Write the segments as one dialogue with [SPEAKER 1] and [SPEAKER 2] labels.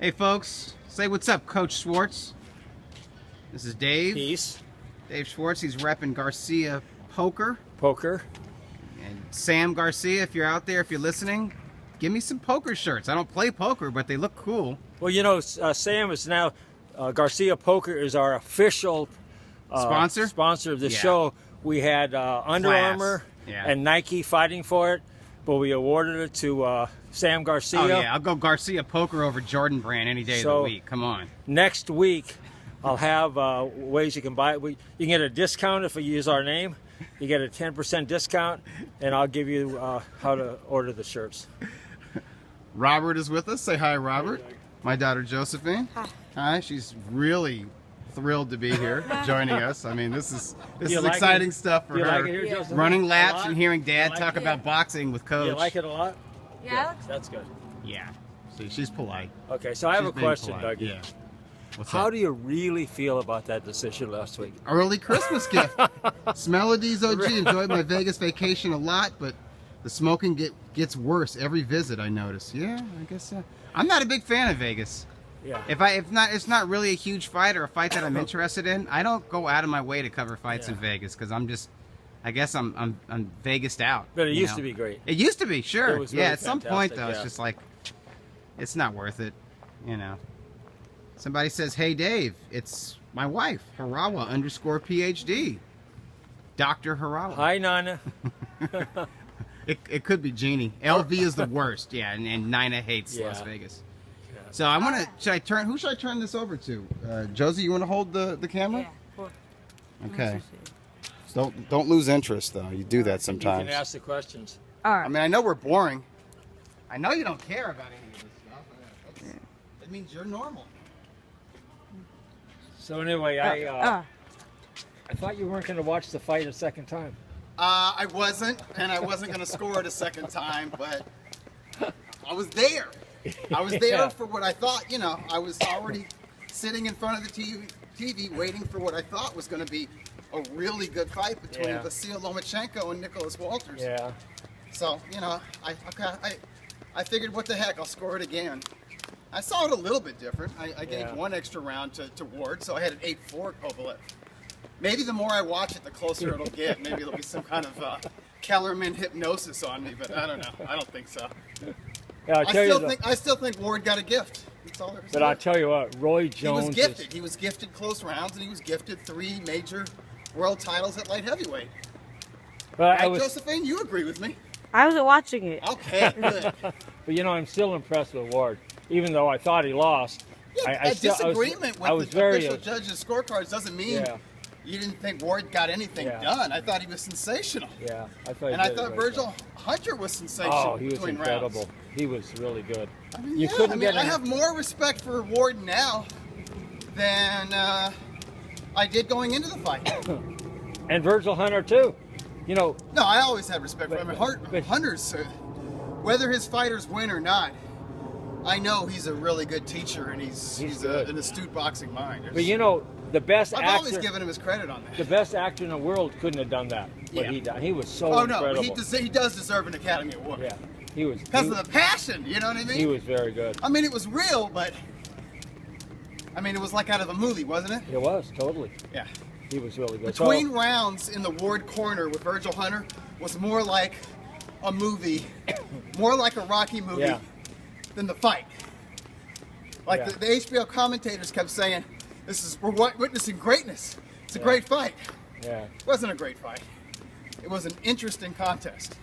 [SPEAKER 1] Hey folks, say what's up, Coach Schwartz. This is Dave.
[SPEAKER 2] Peace.
[SPEAKER 1] Dave Schwartz, he's repping Garcia Poker.
[SPEAKER 2] Poker.
[SPEAKER 1] And Sam Garcia, if you're out there, if you're listening, give me some poker shirts. I don't play poker, but they look cool.
[SPEAKER 2] Well, you know, Sam is now, Garcia Poker is our official sponsor of the show. We had Under Armour and Nike fighting for it, but we awarded it to Sam Garcia.
[SPEAKER 1] Oh yeah, I'll go Garcia Poker over Jordan Brand any day of the week. Come on.
[SPEAKER 2] Next week, I'll have ways you can buy it. You can get a discount if you use our name. You get a 10% discount, and I'll give you how to order the shirts.
[SPEAKER 1] Robert is with us. Say hi, Robert. My daughter Josephine.
[SPEAKER 3] Hi.
[SPEAKER 1] Hi. She's really thrilled to be here, joining us. I mean, this is
[SPEAKER 2] like
[SPEAKER 1] exciting stuff for her.
[SPEAKER 2] Like it here, Josephine?
[SPEAKER 1] Running laps and hearing Dad talk about boxing with Coach.
[SPEAKER 2] You like it a lot?
[SPEAKER 3] Yeah.
[SPEAKER 2] That's good.
[SPEAKER 1] Yeah. See, she's polite.
[SPEAKER 2] Okay, so I have a question,
[SPEAKER 1] polite.
[SPEAKER 2] Dougie.
[SPEAKER 1] Yeah. What's
[SPEAKER 2] How
[SPEAKER 1] up?
[SPEAKER 2] do you really feel about that decision last week?
[SPEAKER 1] Early Christmas gift. Smelodies OG. Enjoyed my Vegas vacation a lot, but the smoking gets worse every visit, I notice. Yeah, I guess so. I'm not a big fan of Vegas.
[SPEAKER 2] Yeah.
[SPEAKER 1] If it's not really a huge fight or a fight that I'm interested in, I don't go out of my way to cover fights in Vegas because I guess I'm Vegased out.
[SPEAKER 2] But it used to be great.
[SPEAKER 1] It used to be, sure.
[SPEAKER 2] It was really
[SPEAKER 1] at some point
[SPEAKER 2] fantastic,
[SPEAKER 1] though, it's just like it's not worth it, you know. Somebody says, "Hey Dave, it's my wife, Harawa_PhD, Dr. Harawa."
[SPEAKER 2] Hi, Nana.
[SPEAKER 1] It could be Jeannie. LV is the worst, yeah, and Nina hates Las Vegas.
[SPEAKER 2] Yeah.
[SPEAKER 1] So I'm gonna. Who should I turn this over to? Josie, you want to hold the camera?
[SPEAKER 3] Yeah. Cool.
[SPEAKER 1] Okay. So don't lose interest though. You do that
[SPEAKER 2] You
[SPEAKER 1] sometimes.
[SPEAKER 2] can ask the questions.
[SPEAKER 3] All
[SPEAKER 1] I
[SPEAKER 3] right.
[SPEAKER 1] mean, I know we're boring. I know you don't care about any of this stuff. That means you're normal.
[SPEAKER 2] So anyway, I thought you weren't going to watch the fight a second time.
[SPEAKER 1] I wasn't, and I wasn't going to score it a second time, but I was there. I was there for what I thought, you know, I was already sitting in front of the TV waiting for what I thought was going to be a really good fight between Vasil Lomachenko and Nicholas Walters.
[SPEAKER 2] Yeah.
[SPEAKER 1] So, you know, I figured, what the heck, I'll score it again. I saw it a little bit different. I gave one extra round to Ward, so I had an 8-4 Kovalev. Maybe the more I watch it, the closer it'll get. Maybe it'll be some kind of Kellerman hypnosis on me, but I don't know. I don't think so.
[SPEAKER 2] Yeah,
[SPEAKER 1] I still think Ward got a gift. That's all there is.
[SPEAKER 2] But I'll tell you what, Roy Jones.
[SPEAKER 1] He was gifted. He was gifted close rounds, and he was gifted 3 major world titles at light heavyweight.
[SPEAKER 2] But
[SPEAKER 1] Josephine, you agree with me?
[SPEAKER 3] I wasn't watching it.
[SPEAKER 1] Okay, good.
[SPEAKER 2] But you know, I'm still impressed with Ward, even though I thought he lost.
[SPEAKER 1] Yeah, a disagreement with the official judges' scorecards doesn't mean you didn't think Ward got anything done. I thought he was sensational.
[SPEAKER 2] Yeah, I thought.
[SPEAKER 1] And I thought Virgil Hunter was sensational.
[SPEAKER 2] Oh, he was incredible. Rounds. He was really good.
[SPEAKER 1] I mean, I have more respect for Ward now than I did going into the fight.
[SPEAKER 2] And Virgil Hunter too. You know.
[SPEAKER 1] No, I always had respect for him. Hunter's, whether his fighters win or not, I know he's a really good teacher, and he's an astute boxing mind.
[SPEAKER 2] But you know, the best actor.
[SPEAKER 1] I've always given him his credit on that.
[SPEAKER 2] The best actor in the world couldn't have done that. But he done. He was so incredible.
[SPEAKER 1] Oh no, he does deserve an Academy Award.
[SPEAKER 2] Yeah, he was.
[SPEAKER 1] Because of the passion, you know what I mean?
[SPEAKER 2] He was very good.
[SPEAKER 1] I mean, it was real, but I mean, it was like out of a movie, wasn't it?
[SPEAKER 2] It was, totally.
[SPEAKER 1] Yeah.
[SPEAKER 2] He was really good.
[SPEAKER 1] Between rounds in the Ward corner with Virgil Hunter was more like a movie, more like a Rocky movie than the fight. Like the HBO commentators kept saying, we're witnessing greatness. It's a great fight.
[SPEAKER 2] Yeah.
[SPEAKER 1] It wasn't a great fight. It was an interesting contest.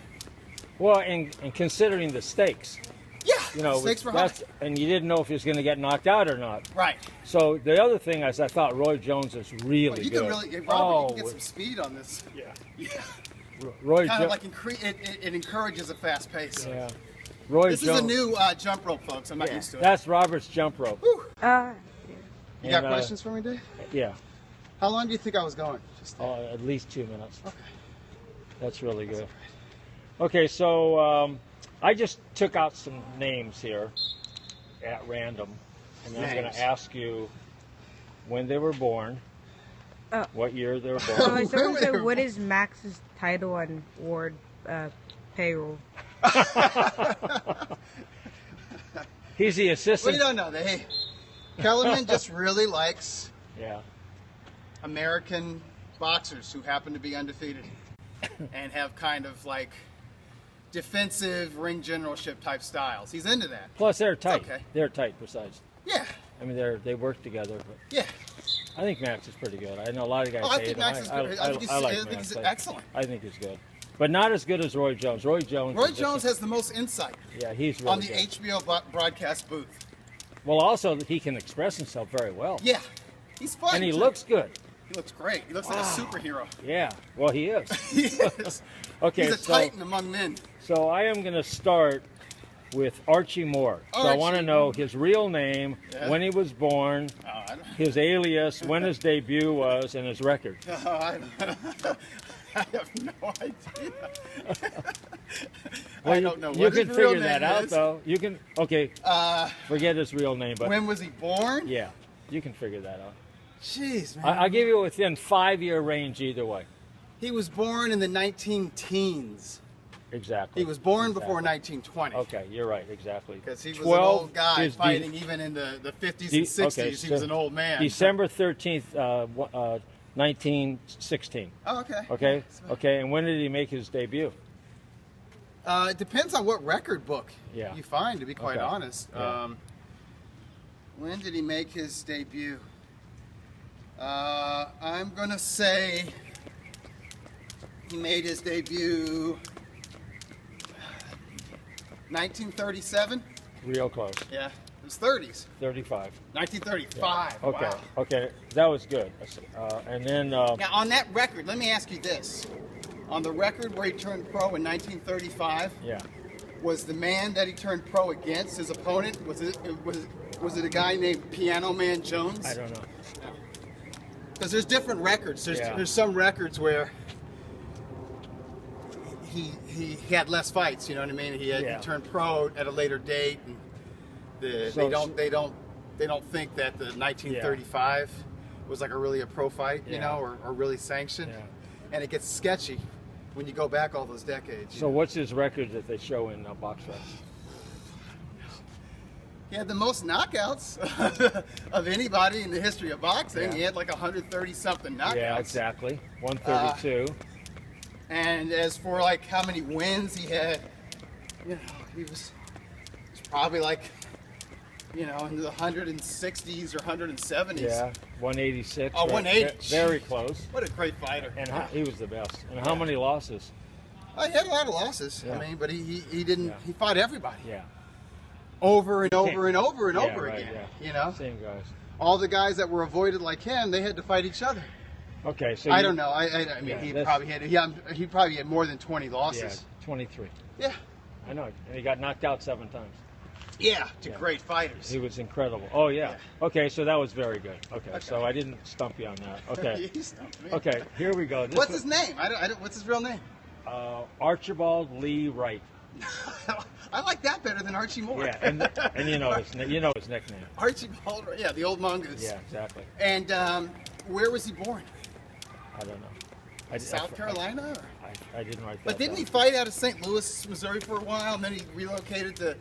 [SPEAKER 2] Well, and considering the stakes.
[SPEAKER 1] Yeah,
[SPEAKER 2] you know,
[SPEAKER 1] stakes were high.
[SPEAKER 2] And you didn't know if he was going to get knocked out or not.
[SPEAKER 1] Right.
[SPEAKER 2] So the other thing is, I thought Roy Jones was really good.
[SPEAKER 1] Robert, you can get some speed on this.
[SPEAKER 2] Yeah.
[SPEAKER 1] Yeah.
[SPEAKER 2] Roy
[SPEAKER 1] kind of like it encourages a fast pace.
[SPEAKER 2] Yeah.
[SPEAKER 1] This is a new jump rope, folks. I'm not used to it.
[SPEAKER 2] That's Robert's jump rope.
[SPEAKER 1] You got questions for me, Dave?
[SPEAKER 2] Yeah.
[SPEAKER 1] How long do you think I was going? Just
[SPEAKER 2] at least 2 minutes.
[SPEAKER 1] Okay.
[SPEAKER 2] That's really good. Okay, so I just took out some names here at random, and I'm going to ask you when they were born, what year they were born.
[SPEAKER 3] Someone said, what is Max's title on Ward payroll?
[SPEAKER 2] He's the assistant.
[SPEAKER 1] We don't know. Kellerman just really likes American boxers who happen to be undefeated and have kind of like defensive ring generalship type styles. He's into that.
[SPEAKER 2] Plus, they're tight.
[SPEAKER 1] Okay.
[SPEAKER 2] They're tight. Besides,
[SPEAKER 1] Yeah.
[SPEAKER 2] I mean, they work together. But
[SPEAKER 1] Yeah.
[SPEAKER 2] I think Max is pretty good. I know a lot of guys
[SPEAKER 1] I
[SPEAKER 2] hate
[SPEAKER 1] think
[SPEAKER 2] him.
[SPEAKER 1] Max is good. I think
[SPEAKER 2] Max.
[SPEAKER 1] he's excellent.
[SPEAKER 2] I think he's good, but not as good as Roy Jones. Roy Jones
[SPEAKER 1] has the most insight.
[SPEAKER 2] Yeah, he's really
[SPEAKER 1] on the
[SPEAKER 2] good.
[SPEAKER 1] HBO broadcast booth.
[SPEAKER 2] Well, also he can express himself very well.
[SPEAKER 1] Yeah, he's fun.
[SPEAKER 2] And he
[SPEAKER 1] too.
[SPEAKER 2] looks good.
[SPEAKER 1] He looks great. He looks like a superhero.
[SPEAKER 2] Yeah. Well, he is.
[SPEAKER 1] He is.
[SPEAKER 2] Okay.
[SPEAKER 1] He's a titan among men.
[SPEAKER 2] So I am going to start with Archie Moore. So I want to know his real name, when he was born, his alias, when his debut was, and his record.
[SPEAKER 1] I have no idea.
[SPEAKER 2] Well,
[SPEAKER 1] I don't know.
[SPEAKER 2] You
[SPEAKER 1] what
[SPEAKER 2] can
[SPEAKER 1] his real
[SPEAKER 2] figure that
[SPEAKER 1] name
[SPEAKER 2] out,
[SPEAKER 1] is.
[SPEAKER 2] though. You can. Okay. Forget his real name, but
[SPEAKER 1] When was he born?
[SPEAKER 2] yeah, you can figure that out.
[SPEAKER 1] Jeez, man.
[SPEAKER 2] I'll give you within 5-year range either way.
[SPEAKER 1] He was born in the 19-teens.
[SPEAKER 2] Exactly.
[SPEAKER 1] He was born before 1920.
[SPEAKER 2] Okay, you're right. Exactly.
[SPEAKER 1] Because he was an old guy fighting even in the 50s and 60s.
[SPEAKER 2] Okay,
[SPEAKER 1] he was an old man.
[SPEAKER 2] December 13th, 1916.
[SPEAKER 1] Oh, okay.
[SPEAKER 2] Okay. Okay. And when did he make his debut?
[SPEAKER 1] It depends on what record book you find, to be quite honest.
[SPEAKER 2] Yeah.
[SPEAKER 1] When did he make his debut? I'm going to say he made his debut 1937.
[SPEAKER 2] Real close.
[SPEAKER 1] Yeah, it was 30s.
[SPEAKER 2] 35.
[SPEAKER 1] 1935.
[SPEAKER 2] Yeah. Okay.
[SPEAKER 1] Wow.
[SPEAKER 2] Okay. That was good. And then.
[SPEAKER 1] Now, on that record, let me ask you this. On the record where he turned pro in 1935, was the man that he turned pro against, his opponent, was it a guy named Piano Man Jones?
[SPEAKER 2] I don't know.
[SPEAKER 1] Because there's different records. There's some records where he had less fights. You know what I mean? He turned pro at a later date, and they don't think that the 1935 was like a pro fight, you know, or really sanctioned.
[SPEAKER 2] Yeah.
[SPEAKER 1] And it gets sketchy when you go back all those decades.
[SPEAKER 2] So what's his record that they show in Box Recs?
[SPEAKER 1] He had the most knockouts of anybody in the history of boxing.
[SPEAKER 2] Yeah.
[SPEAKER 1] He had like 130-something knockouts.
[SPEAKER 2] Yeah, exactly. 132.
[SPEAKER 1] And as for like how many wins he had, you know, he was probably like, you know, in the 160s or 170s.
[SPEAKER 2] Yeah, 186.
[SPEAKER 1] Oh, 180.
[SPEAKER 2] Very close.
[SPEAKER 1] What a great fighter.
[SPEAKER 2] And he was the best. And how many losses?
[SPEAKER 1] He had a lot of losses.
[SPEAKER 2] Yeah.
[SPEAKER 1] I mean, but he didn't. He fought everybody.
[SPEAKER 2] Yeah.
[SPEAKER 1] Over and over and over and over
[SPEAKER 2] right,
[SPEAKER 1] again.
[SPEAKER 2] Yeah.
[SPEAKER 1] You know.
[SPEAKER 2] Same guys.
[SPEAKER 1] All the guys that were avoided like him, they had to fight each other.
[SPEAKER 2] Okay, so
[SPEAKER 1] I don't know. I mean, he probably had more than 20 losses.
[SPEAKER 2] Yeah, 23.
[SPEAKER 1] Yeah.
[SPEAKER 2] I know. And he got knocked out 7 times.
[SPEAKER 1] Yeah, great fighters.
[SPEAKER 2] He was incredible. Oh, yeah. Okay, so that was very good. Okay, so I didn't stump you on that. Okay.
[SPEAKER 1] You stumped me.
[SPEAKER 2] Okay, here we go.
[SPEAKER 1] What's his name? I don't, what's his real name?
[SPEAKER 2] Archibald Lee Wright.
[SPEAKER 1] I like that better than Archie Moore.
[SPEAKER 2] Yeah, and you know his nickname.
[SPEAKER 1] Archibald, yeah, the old mongoose.
[SPEAKER 2] Yeah, exactly.
[SPEAKER 1] And where was he born?
[SPEAKER 2] I don't know.
[SPEAKER 1] South Carolina?
[SPEAKER 2] I didn't write that.
[SPEAKER 1] But didn't
[SPEAKER 2] down.
[SPEAKER 1] he fight out of St. Louis, Missouri for a while, and then he relocated to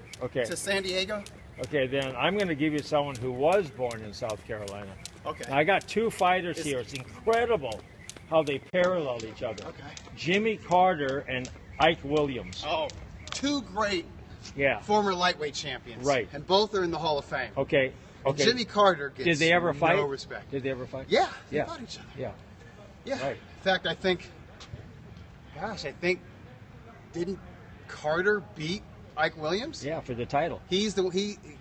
[SPEAKER 1] San Diego?
[SPEAKER 2] Okay, then I'm going to give you someone who was born in South Carolina.
[SPEAKER 1] Okay.
[SPEAKER 2] Now, I got 2 fighters here. It's incredible how they parallel each other.
[SPEAKER 1] Okay.
[SPEAKER 2] Jimmy Carter and Ike Williams.
[SPEAKER 1] Oh, 2 great former lightweight champions.
[SPEAKER 2] Right.
[SPEAKER 1] And both are in the Hall of Fame.
[SPEAKER 2] Okay.
[SPEAKER 1] And Jimmy Carter gets
[SPEAKER 2] Did they ever fight?
[SPEAKER 1] no respect.
[SPEAKER 2] Did they ever fight?
[SPEAKER 1] Yeah, they fought each other.
[SPEAKER 2] Yeah.
[SPEAKER 1] Yeah.
[SPEAKER 2] Right.
[SPEAKER 1] In fact, I think didn't Carter beat Ike Williams?
[SPEAKER 2] Yeah, for the title.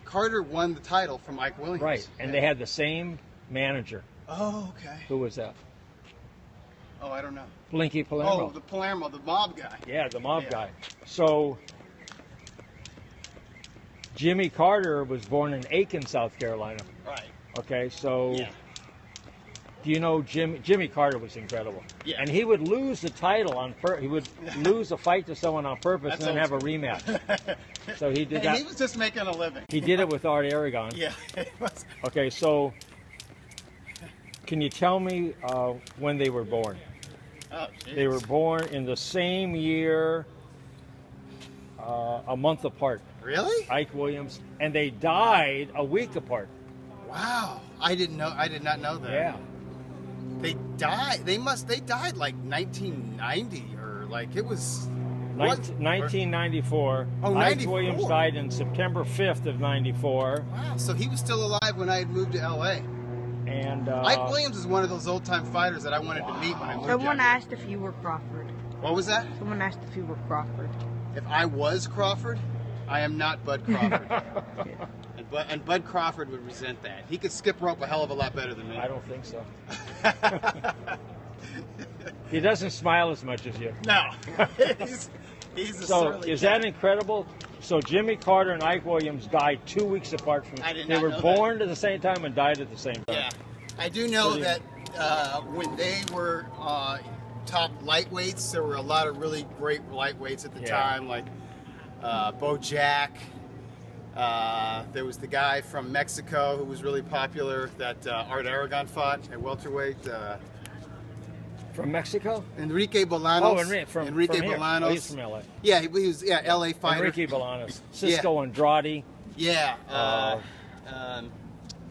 [SPEAKER 1] Carter won the title from Ike Williams.
[SPEAKER 2] Right. And they had the same manager.
[SPEAKER 1] Oh, okay.
[SPEAKER 2] Who was that?
[SPEAKER 1] Oh, I don't know.
[SPEAKER 2] Blinky Palermo.
[SPEAKER 1] Oh, the Palermo, the mob guy.
[SPEAKER 2] Yeah, the mob guy. So Jimmy Carter was born in Aiken, South Carolina.
[SPEAKER 1] Right.
[SPEAKER 2] Okay, so do you know Jimmy Carter was incredible?
[SPEAKER 1] Yeah.
[SPEAKER 2] And he would lose the title he would lose a fight to someone on purpose and then have a rematch. So he did that.
[SPEAKER 1] He was just making a living.
[SPEAKER 2] He did it with Art Aragon.
[SPEAKER 1] Yeah, he was.
[SPEAKER 2] Okay, so can you tell me when they were born?
[SPEAKER 1] Oh, geez.
[SPEAKER 2] They were born in the same year, a month apart.
[SPEAKER 1] Really?
[SPEAKER 2] Ike Williams, and they died a week apart.
[SPEAKER 1] Wow. I did not know that.
[SPEAKER 2] Yeah.
[SPEAKER 1] They died. They died like 1990 or like it was.
[SPEAKER 2] 1994.
[SPEAKER 1] Oh,
[SPEAKER 2] Ike
[SPEAKER 1] 94.
[SPEAKER 2] Williams died in September 5th of 94.
[SPEAKER 1] Wow. So he was still alive when I had moved to LA.
[SPEAKER 2] And
[SPEAKER 1] Ike Williams is one of those old time fighters that I wanted to meet when I moved.
[SPEAKER 3] Someone
[SPEAKER 1] down
[SPEAKER 3] asked if you were Crawford.
[SPEAKER 1] here. What was that?
[SPEAKER 3] Someone asked if you were Crawford.
[SPEAKER 1] If I was Crawford, I am not Bud Crawford. and Bud Crawford would resent that. He could skip rope a hell of a lot better than me.
[SPEAKER 2] I don't think so. He doesn't smile as much as you.
[SPEAKER 1] No. he's a
[SPEAKER 2] So
[SPEAKER 1] surly
[SPEAKER 2] is
[SPEAKER 1] cat.
[SPEAKER 2] that incredible? So Jimmy Carter and Ike Williams died 2 weeks apart from.
[SPEAKER 1] I did
[SPEAKER 2] They
[SPEAKER 1] not
[SPEAKER 2] were
[SPEAKER 1] know
[SPEAKER 2] born at the same time and died at the same time.
[SPEAKER 1] Yeah. I do know
[SPEAKER 2] Pretty-
[SPEAKER 1] that when they were top lightweights, there were a lot of really great lightweights at the
[SPEAKER 2] Yeah.
[SPEAKER 1] time, like Bo Jack. There was the guy from Mexico who was really popular that Art Aragon fought at welterweight.
[SPEAKER 2] From Mexico?
[SPEAKER 1] Enrique Bolanos.
[SPEAKER 2] Oh, Enrique from here.
[SPEAKER 1] Bolanos.
[SPEAKER 2] Oh, he's from LA.
[SPEAKER 1] Yeah, he was LA fighter.
[SPEAKER 2] Enrique Bolanos. Cisco Andrade.
[SPEAKER 1] Yeah.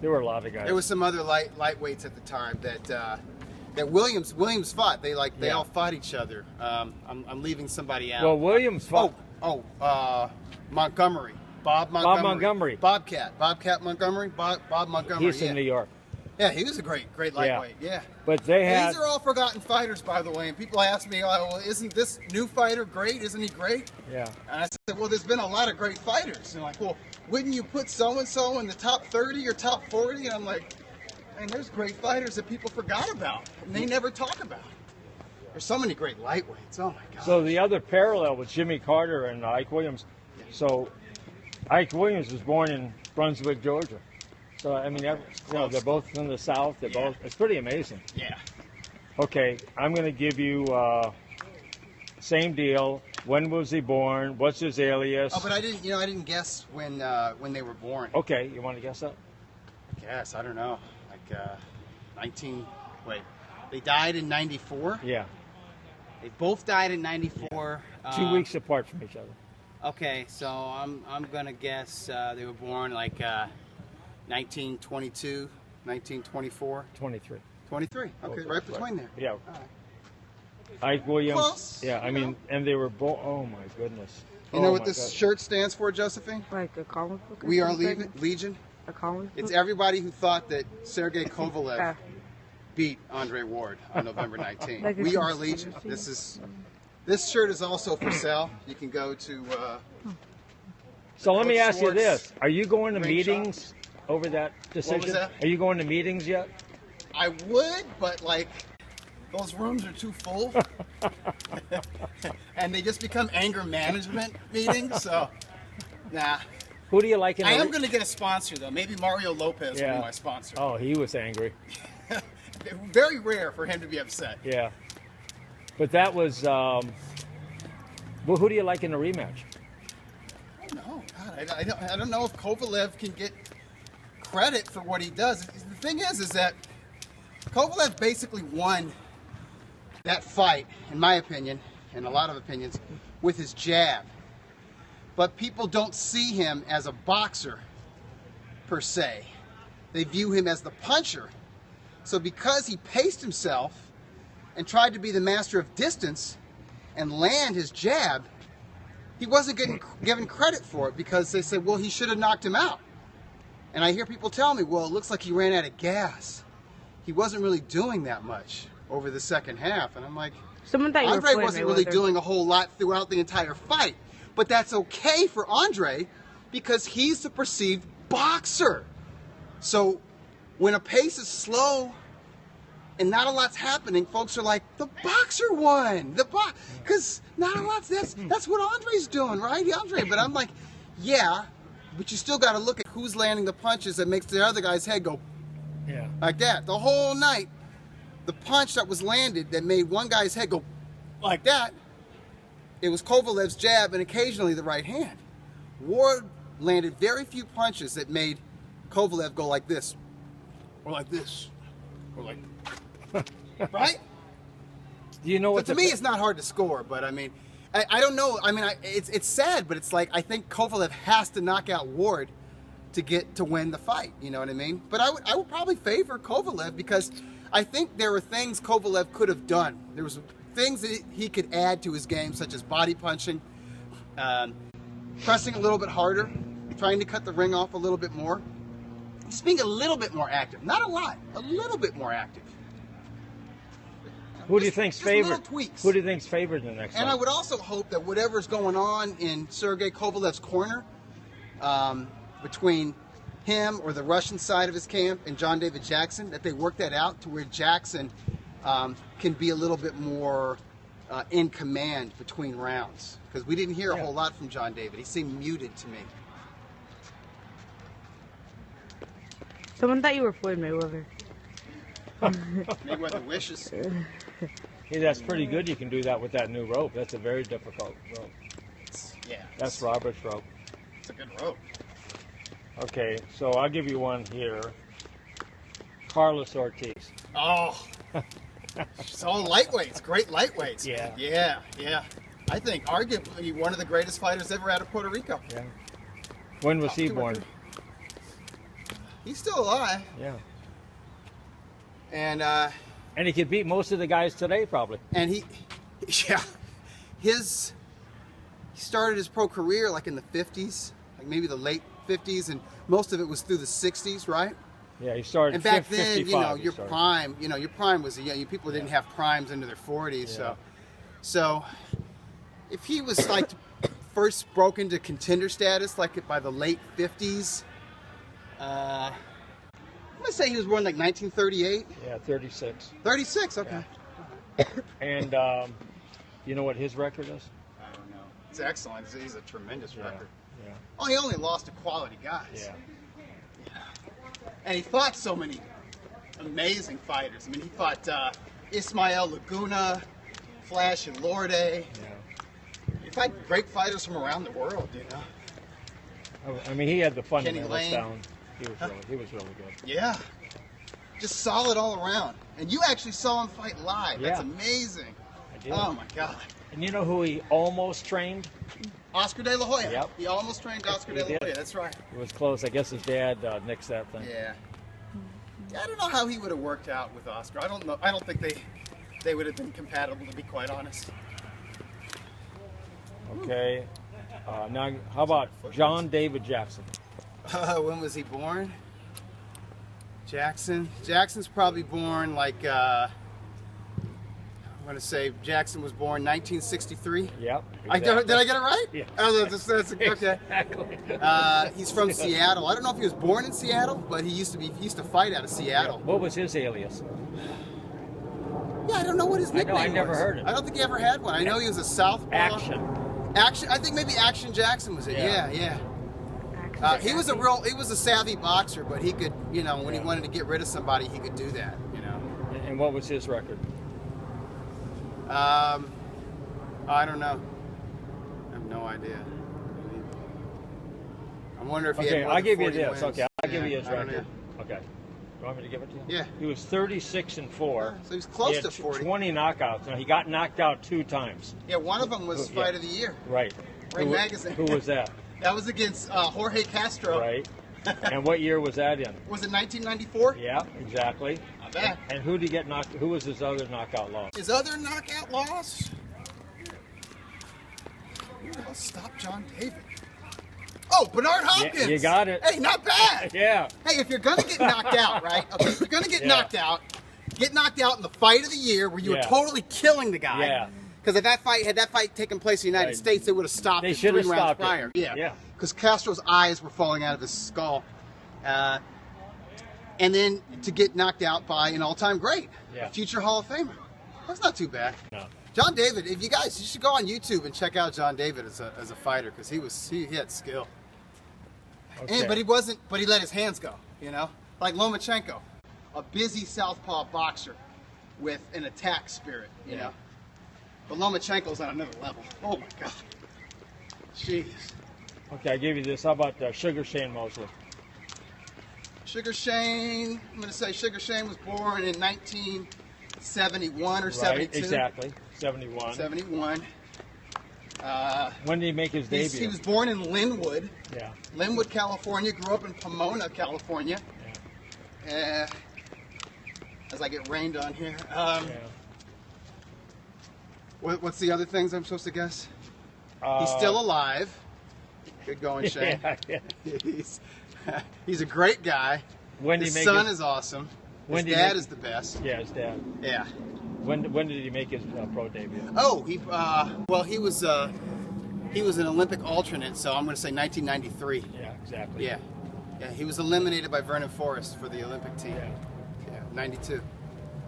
[SPEAKER 2] There were a lot of guys.
[SPEAKER 1] There was some other lightweights at the time that Williams fought. They
[SPEAKER 2] Yeah.
[SPEAKER 1] all fought each other. I'm leaving somebody out.
[SPEAKER 2] Well, Williams fought.
[SPEAKER 1] Montgomery. Bob Montgomery.
[SPEAKER 2] Montgomery.
[SPEAKER 1] Bobcat Montgomery. Bob Montgomery.
[SPEAKER 2] He's
[SPEAKER 1] yeah.
[SPEAKER 2] in New York.
[SPEAKER 1] Yeah, he was a great lightweight. Yeah.
[SPEAKER 2] But they
[SPEAKER 1] And
[SPEAKER 2] had.
[SPEAKER 1] these are all forgotten fighters, by the way. And people ask me, "Oh, well, isn't this new fighter great? Isn't he great?"
[SPEAKER 2] Yeah.
[SPEAKER 1] And I said, well, there's been a lot of great fighters. And they're like, well, wouldn't you put so-and-so in the top 30 or top 40? And I'm like, man, there's great fighters that people forgot about. And they never talk about. There's so many great lightweights. Oh, my God.
[SPEAKER 2] So the other parallel with Jimmy Carter and Ike Williams. So Ike Williams was born in Brunswick, Georgia. So I mean, they're both in the South. They're both. It's pretty amazing.
[SPEAKER 1] Yeah.
[SPEAKER 2] Okay, I'm going to give you same deal. When was he born? What's his alias?
[SPEAKER 1] Oh, but I didn't guess when they were born.
[SPEAKER 2] Okay, you want to guess that?
[SPEAKER 1] I guess, I don't know. Like they died in 94?
[SPEAKER 2] Yeah,
[SPEAKER 1] They both died in 94.
[SPEAKER 2] 2 weeks apart from each other.
[SPEAKER 1] Okay, so I'm gonna guess they were born like 1922, 1924,
[SPEAKER 2] 23.
[SPEAKER 1] 23. Okay, right between there.
[SPEAKER 2] Yeah.
[SPEAKER 1] All right.
[SPEAKER 2] Ike Williams.
[SPEAKER 1] Close,
[SPEAKER 2] Yeah, I
[SPEAKER 1] you
[SPEAKER 2] mean,
[SPEAKER 1] know.
[SPEAKER 2] and they were born. Oh my goodness.
[SPEAKER 1] You know
[SPEAKER 2] Oh,
[SPEAKER 1] what
[SPEAKER 2] my
[SPEAKER 1] this
[SPEAKER 2] God.
[SPEAKER 1] shirt stands for, Josephine?
[SPEAKER 3] Like a comic book? Or
[SPEAKER 1] We are
[SPEAKER 3] something?
[SPEAKER 1] Legion.
[SPEAKER 3] A comic book?
[SPEAKER 1] It's everybody who thought that Sergey Kovalev
[SPEAKER 3] Yeah.
[SPEAKER 1] beat Andre Ward on November 19th.
[SPEAKER 3] Like a
[SPEAKER 1] We are Legion.
[SPEAKER 3] conspiracy.
[SPEAKER 1] This shirt is also for sale. You can go to
[SPEAKER 2] So let me
[SPEAKER 1] Coach
[SPEAKER 2] ask you
[SPEAKER 1] Schwartz,
[SPEAKER 2] this: are you going to
[SPEAKER 1] Ring
[SPEAKER 2] meetings over that decision?
[SPEAKER 1] that?
[SPEAKER 2] Are you going to meetings yet?
[SPEAKER 1] I would, but like those rooms are too full. And they just become anger management meetings, so nah.
[SPEAKER 2] Who do you like in
[SPEAKER 1] I
[SPEAKER 2] the
[SPEAKER 1] am going to get a sponsor though. Maybe Mario Lopez will
[SPEAKER 2] Yeah.
[SPEAKER 1] be my sponsor.
[SPEAKER 2] Oh, he was angry.
[SPEAKER 1] Very rare for him to be upset.
[SPEAKER 2] Yeah. But that was. Well, who do you like in the rematch?
[SPEAKER 1] I don't know. God, I don't know if Kovalev can get credit for what he does. The thing is that Kovalev basically won that fight, in my opinion, and a lot of opinions, with his jab. But people don't see him as a boxer, per se. They view him as the puncher. So because he paced himself and tried to be the master of distance and land his jab, he wasn't getting given credit for it because they said, well, he should have knocked him out. And I hear people tell me, well, it looks like he ran out of gas. He wasn't really doing that much over the second half. And I'm like,
[SPEAKER 3] Someone thought you were
[SPEAKER 1] Andre
[SPEAKER 3] Floyd
[SPEAKER 1] wasn't really
[SPEAKER 3] Mayweather.
[SPEAKER 1] doing a whole lot throughout the entire fight. But that's okay for Andre because he's the perceived boxer. So when a pace is slow and not a lot's happening, folks are like, the boxer won. Because not a lot's, that's what Andre's doing, right? Andre. But I'm like, yeah, but you still got to look at who's landing the punches that makes the other guy's head go
[SPEAKER 2] Yeah.
[SPEAKER 1] like that. The whole night, the punch that was landed that made one guy's head go like that, it was Kovalev's jab and occasionally the right hand. Ward landed very few punches that made Kovalev go like this, or like this, or like, right?
[SPEAKER 2] Do you know
[SPEAKER 1] So
[SPEAKER 2] what
[SPEAKER 1] to me, it's not hard to score, but I mean, I don't know. I mean, it's sad, but it's like I think Kovalev has to knock out Ward to win the fight. You know what I mean? But I would probably favor Kovalev because I think there were things Kovalev could have done. There was things that he could add to his game, such as body punching, pressing a little bit harder, trying to cut the ring off a little bit more. Just being a little bit more active. Not a lot. A little bit more active.
[SPEAKER 2] Who do you think's favored?
[SPEAKER 1] Little tweaks.
[SPEAKER 2] Who do you think's favored in the next
[SPEAKER 1] And
[SPEAKER 2] fight?
[SPEAKER 1] I would also hope that whatever's going on in Sergey Kovalev's corner, between him or the Russian side of his camp and John David Jackson, that they work that out to where Jackson can be a little bit more in command between rounds. Because we didn't hear a whole lot from John David. He seemed muted to me.
[SPEAKER 3] Someone thought you were Floyd Mayweather.
[SPEAKER 1] Mayweather wishes.
[SPEAKER 2] Hey, that's pretty good. You can do that with that new rope. That's a very difficult rope.
[SPEAKER 1] Yeah.
[SPEAKER 2] That's Robert's rope.
[SPEAKER 1] It's a good rope.
[SPEAKER 2] Okay, so I'll give you one here. Carlos Ortiz.
[SPEAKER 1] Oh. It's all lightweights. Great lightweights.
[SPEAKER 2] Yeah.
[SPEAKER 1] Yeah. I think arguably one of the greatest fighters ever out of Puerto Rico.
[SPEAKER 2] Yeah. When was he
[SPEAKER 1] Two or
[SPEAKER 2] born?
[SPEAKER 1] three. He's still alive.
[SPEAKER 2] Yeah.
[SPEAKER 1] And
[SPEAKER 2] he could beat most of the guys today, probably.
[SPEAKER 1] he started his pro career like in the 50s, like maybe the late 50s, and most of it was through the 60s, right?
[SPEAKER 2] Yeah, he started.
[SPEAKER 1] And back
[SPEAKER 2] 55,
[SPEAKER 1] then, you know,
[SPEAKER 2] he
[SPEAKER 1] your
[SPEAKER 2] started.
[SPEAKER 1] prime was people didn't have primes into their 40s,
[SPEAKER 2] Yeah.
[SPEAKER 1] so if he was like first broke into contender status like by the late 50s, I'm gonna say he was born like 1938.
[SPEAKER 2] Yeah, 36.
[SPEAKER 1] 36, okay.
[SPEAKER 2] And you know what his record is?
[SPEAKER 1] I don't know. It's excellent. He's a tremendous record.
[SPEAKER 2] Yeah.
[SPEAKER 1] Oh, he only lost to quality guys.
[SPEAKER 2] Yeah.
[SPEAKER 1] And he fought so many amazing fighters. I mean, he fought Ismael Laguna, Flash and Lorde.
[SPEAKER 2] Yeah.
[SPEAKER 1] He fought great fighters from around the world, you know.
[SPEAKER 2] I mean, he had the fundamentals
[SPEAKER 1] Lane.
[SPEAKER 2] down. He was really good.
[SPEAKER 1] Yeah. Just solid all around. And you actually saw him fight live.
[SPEAKER 2] Yeah.
[SPEAKER 1] That's amazing.
[SPEAKER 2] I did.
[SPEAKER 1] Oh, my God.
[SPEAKER 2] And you know who he almost trained?
[SPEAKER 1] Oscar De La Hoya.
[SPEAKER 2] Yep.
[SPEAKER 1] He almost trained Oscar
[SPEAKER 2] He
[SPEAKER 1] De La
[SPEAKER 2] did.
[SPEAKER 1] Hoya. That's right.
[SPEAKER 2] It was close. I guess his dad nixed that thing.
[SPEAKER 1] Yeah. I don't know how he would have worked out with Oscar. I don't know. I don't think they would have been compatible, to be quite honest.
[SPEAKER 2] Okay. Now, how about John David Jackson?
[SPEAKER 1] When was he born? Jackson's probably born like, I'm going to say Jackson was born 1963.
[SPEAKER 2] Yep.
[SPEAKER 1] Did I get it right?
[SPEAKER 2] Yeah.
[SPEAKER 1] Oh, that's okay.
[SPEAKER 2] Exactly.
[SPEAKER 1] He's from Seattle. I don't know if he was born in Seattle, but he used to fight out of Seattle.
[SPEAKER 2] What was his alias?
[SPEAKER 1] Yeah, I don't know what his nickname was.
[SPEAKER 2] I never heard it.
[SPEAKER 1] I don't think he ever had one. I know he was a southpaw. Action. I think maybe Action Jackson was it. Yeah. He was a savvy boxer, but he could, when he wanted to get rid of somebody, he could do that,
[SPEAKER 2] And what was his record?
[SPEAKER 1] I don't know. I have no idea. I wonder if he had more
[SPEAKER 2] I'll
[SPEAKER 1] than
[SPEAKER 2] give you
[SPEAKER 1] 40
[SPEAKER 2] this.
[SPEAKER 1] wins.
[SPEAKER 2] Okay, I'll give you his
[SPEAKER 1] I don't
[SPEAKER 2] record.
[SPEAKER 1] know.
[SPEAKER 2] Okay. You want me to give it to you?
[SPEAKER 1] Yeah.
[SPEAKER 2] He was 36-4.
[SPEAKER 1] So he was close
[SPEAKER 2] He had
[SPEAKER 1] to 40.
[SPEAKER 2] 20 knockouts. Now, he got knocked out 2 times.
[SPEAKER 1] Yeah, one of them was
[SPEAKER 2] Yeah.
[SPEAKER 1] Fight of the Year.
[SPEAKER 2] Right.
[SPEAKER 1] Ring Magazine.
[SPEAKER 2] Who was that?
[SPEAKER 1] That was against Jorge Castro.
[SPEAKER 2] Right. And what year was that in?
[SPEAKER 1] Was it 1994?
[SPEAKER 2] Yeah, exactly.
[SPEAKER 1] Not bad.
[SPEAKER 2] And who did he get knocked? Who was his other knockout loss?
[SPEAKER 1] His other knockout loss? I'll stop John David. Oh, Bernard Hopkins.
[SPEAKER 2] You got it.
[SPEAKER 1] Hey, not bad.
[SPEAKER 2] Yeah.
[SPEAKER 1] Hey, if you're gonna get knocked out, right? Okay, if you're gonna get knocked out in the Fight of the Year where you were totally killing the guy.
[SPEAKER 2] Yeah.
[SPEAKER 1] Because had that fight taken place in the United States, they would have stopped
[SPEAKER 2] They
[SPEAKER 1] it
[SPEAKER 2] should
[SPEAKER 1] 3
[SPEAKER 2] have
[SPEAKER 1] rounds
[SPEAKER 2] stopped
[SPEAKER 1] prior.
[SPEAKER 2] it. Yeah.
[SPEAKER 1] Because Castro's eyes were falling out of his skull. And then to get knocked out by an all-time great, a future Hall of Famer. That's not too bad.
[SPEAKER 2] No.
[SPEAKER 1] John David, if you guys, you should go on YouTube and check out John David as a fighter because he had skill.
[SPEAKER 2] Okay.
[SPEAKER 1] But he let his hands go, like Lomachenko, a busy southpaw boxer with an attack spirit, you know. But Lomachenko's on another level. Oh my God. Jeez.
[SPEAKER 2] Okay, I gave you this. How about Sugar Shane Mosley?
[SPEAKER 1] Sugar Shane, I'm going to say Sugar Shane was born in 1971 or 72.
[SPEAKER 2] Exactly. 71.
[SPEAKER 1] 71.
[SPEAKER 2] When did he make his debut?
[SPEAKER 1] He was born in Linwood.
[SPEAKER 2] Yeah.
[SPEAKER 1] Linwood, California. Grew up in Pomona, California. As I get rained on here. What's the other things I'm supposed to guess? He's still alive. Good going, Shane.
[SPEAKER 2] Yeah.
[SPEAKER 1] He's a great guy. His son is awesome. His dad is the best.
[SPEAKER 2] Yeah, his dad.
[SPEAKER 1] Yeah.
[SPEAKER 2] When did he make his pro debut?
[SPEAKER 1] Oh, he was an Olympic alternate, so I'm going to say 1993.
[SPEAKER 2] Yeah, exactly.
[SPEAKER 1] Yeah, he was eliminated by Vernon Forrest for the Olympic team.
[SPEAKER 2] Yeah,
[SPEAKER 1] 92.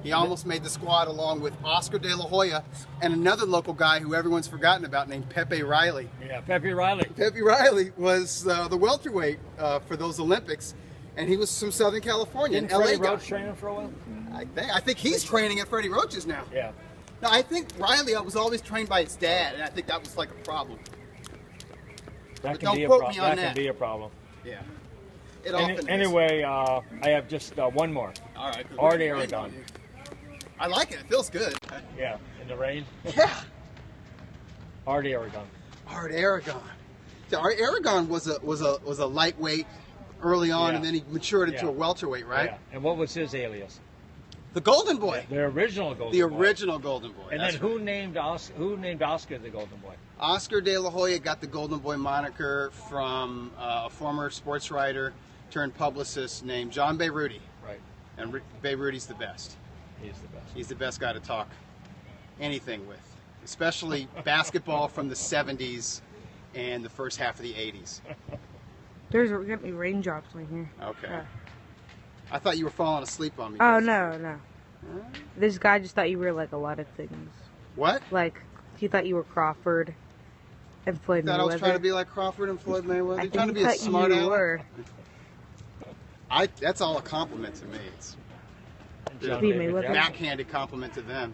[SPEAKER 1] He almost made the squad along with Oscar De La Hoya and another local guy who everyone's forgotten about named Pepe Riley.
[SPEAKER 2] Yeah, Pepe Riley.
[SPEAKER 1] Pepe Riley was the welterweight for those Olympics, and he was from Southern California.
[SPEAKER 2] Didn't
[SPEAKER 1] LA
[SPEAKER 2] Freddie
[SPEAKER 1] guy.
[SPEAKER 2] Roach training for a while?
[SPEAKER 1] I think he's training at Freddie Roach's now.
[SPEAKER 2] Yeah.
[SPEAKER 1] No, I think Riley was always trained by his dad, and I think that was like a problem.
[SPEAKER 2] That
[SPEAKER 1] Don't quote me on
[SPEAKER 2] can be a problem.
[SPEAKER 1] Yeah. It often is.
[SPEAKER 2] Anyway, I have just one more.
[SPEAKER 1] All right.
[SPEAKER 2] Art Aragon.
[SPEAKER 1] I like it. It feels good.
[SPEAKER 2] Yeah, in the rain.
[SPEAKER 1] Yeah.
[SPEAKER 2] Art Aragon.
[SPEAKER 1] Art Aragon. Art Aragon was a lightweight early on, and then he matured into a welterweight, right?
[SPEAKER 2] Yeah. And what was his alias?
[SPEAKER 1] The Golden Boy.
[SPEAKER 2] The original Golden Boy.
[SPEAKER 1] The original Golden Boy.
[SPEAKER 2] And then who named Oscar the Golden Boy?
[SPEAKER 1] Oscar De La Hoya got the Golden Boy moniker from a former sports writer turned publicist named John Beirudi.
[SPEAKER 2] Right.
[SPEAKER 1] And Beirudi's the best.
[SPEAKER 2] He's the best.
[SPEAKER 1] He's the best guy to talk anything with, especially basketball from the 70s and the first half of the 80s.
[SPEAKER 3] There's gonna be raindrops in here.
[SPEAKER 1] Okay. I thought you were falling asleep on me.
[SPEAKER 3] Oh, no. This guy just thought you were like a lot of things.
[SPEAKER 1] What?
[SPEAKER 3] Like, he thought you were Crawford and Floyd Mayweather.
[SPEAKER 1] Thought I was trying to be like Crawford and Floyd Mayweather? You're trying to be a smart
[SPEAKER 3] you
[SPEAKER 1] aleck?
[SPEAKER 3] were.
[SPEAKER 1] That's all a compliment to me. It's
[SPEAKER 3] Mayweather.
[SPEAKER 1] a backhanded compliment to them.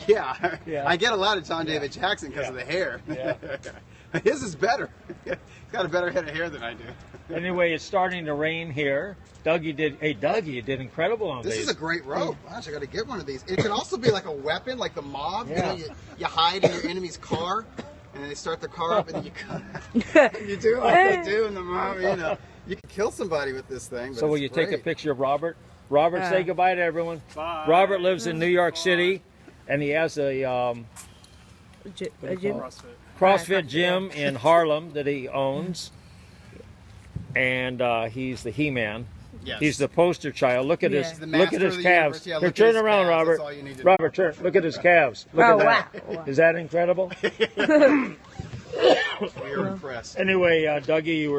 [SPEAKER 1] Yeah. I get a lot of John David Jackson because of the hair.
[SPEAKER 2] Yeah.
[SPEAKER 1] His is better. He's got a better head of hair than I do.
[SPEAKER 2] Anyway, it's starting to rain here. Dougie, you did incredible on
[SPEAKER 1] This
[SPEAKER 2] these.
[SPEAKER 1] is a great rope. Gosh, I got to get one of these. It can also be like a weapon, like the mob.
[SPEAKER 2] Yeah.
[SPEAKER 1] You know, you hide in your enemy's car, and then they start the car up, and then you cut. You do what they do in the mob. You know, you can kill somebody with this thing. But
[SPEAKER 2] So will you take a picture of Robert? Robert, say goodbye to everyone.
[SPEAKER 4] Bye.
[SPEAKER 2] Robert lives in New York City, and he has a
[SPEAKER 3] Gym?
[SPEAKER 2] CrossFit gym in Harlem that he owns, and he's the He-Man.
[SPEAKER 1] Yes.
[SPEAKER 2] He's the poster child. Look at
[SPEAKER 3] Yeah.
[SPEAKER 2] his
[SPEAKER 3] He's
[SPEAKER 1] the
[SPEAKER 2] look at
[SPEAKER 1] master
[SPEAKER 2] his
[SPEAKER 1] of the
[SPEAKER 2] calves.
[SPEAKER 1] universe. Yeah,
[SPEAKER 2] Here,
[SPEAKER 1] look at
[SPEAKER 2] turn
[SPEAKER 1] his
[SPEAKER 2] around,
[SPEAKER 1] calves.
[SPEAKER 2] Robert.
[SPEAKER 1] That's all you need to know.
[SPEAKER 2] Robert, turn. Look at his calves. Look
[SPEAKER 3] Oh,
[SPEAKER 2] at that.
[SPEAKER 3] wow.
[SPEAKER 2] Is that incredible?
[SPEAKER 1] We are impressed.
[SPEAKER 2] Anyway, Dougie, you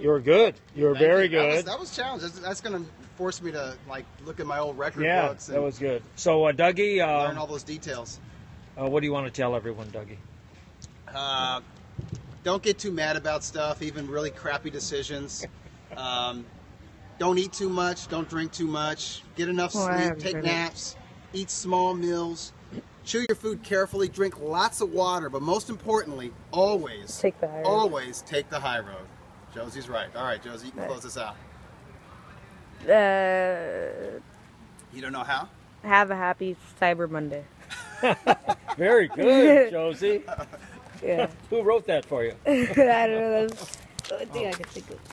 [SPEAKER 2] were good. You were very good.
[SPEAKER 1] That was challenging. That's going to force me to like look at my old record
[SPEAKER 2] Yeah,
[SPEAKER 1] books and
[SPEAKER 2] that was good. So, Dougie,
[SPEAKER 1] learn all those details.
[SPEAKER 2] what do you want to tell everyone, Dougie?
[SPEAKER 1] Don't get too mad about stuff, even really crappy decisions. Don't eat too much. Don't drink too much. Get enough
[SPEAKER 3] Well, I
[SPEAKER 1] sleep.
[SPEAKER 3] haven't
[SPEAKER 1] Take
[SPEAKER 3] done it.
[SPEAKER 1] naps. Eat small meals. Chew your food carefully. Drink lots of water. But most importantly, always
[SPEAKER 3] Take the high road.
[SPEAKER 1] always take the high road. Josie's right. All right, Josie, you can close this out. You don't know how?
[SPEAKER 3] Have a happy Cyber Monday.
[SPEAKER 2] Very good, Josie.
[SPEAKER 3] Yeah.
[SPEAKER 2] Who wrote that for you?
[SPEAKER 3] I don't know. That's the only thing I can think of.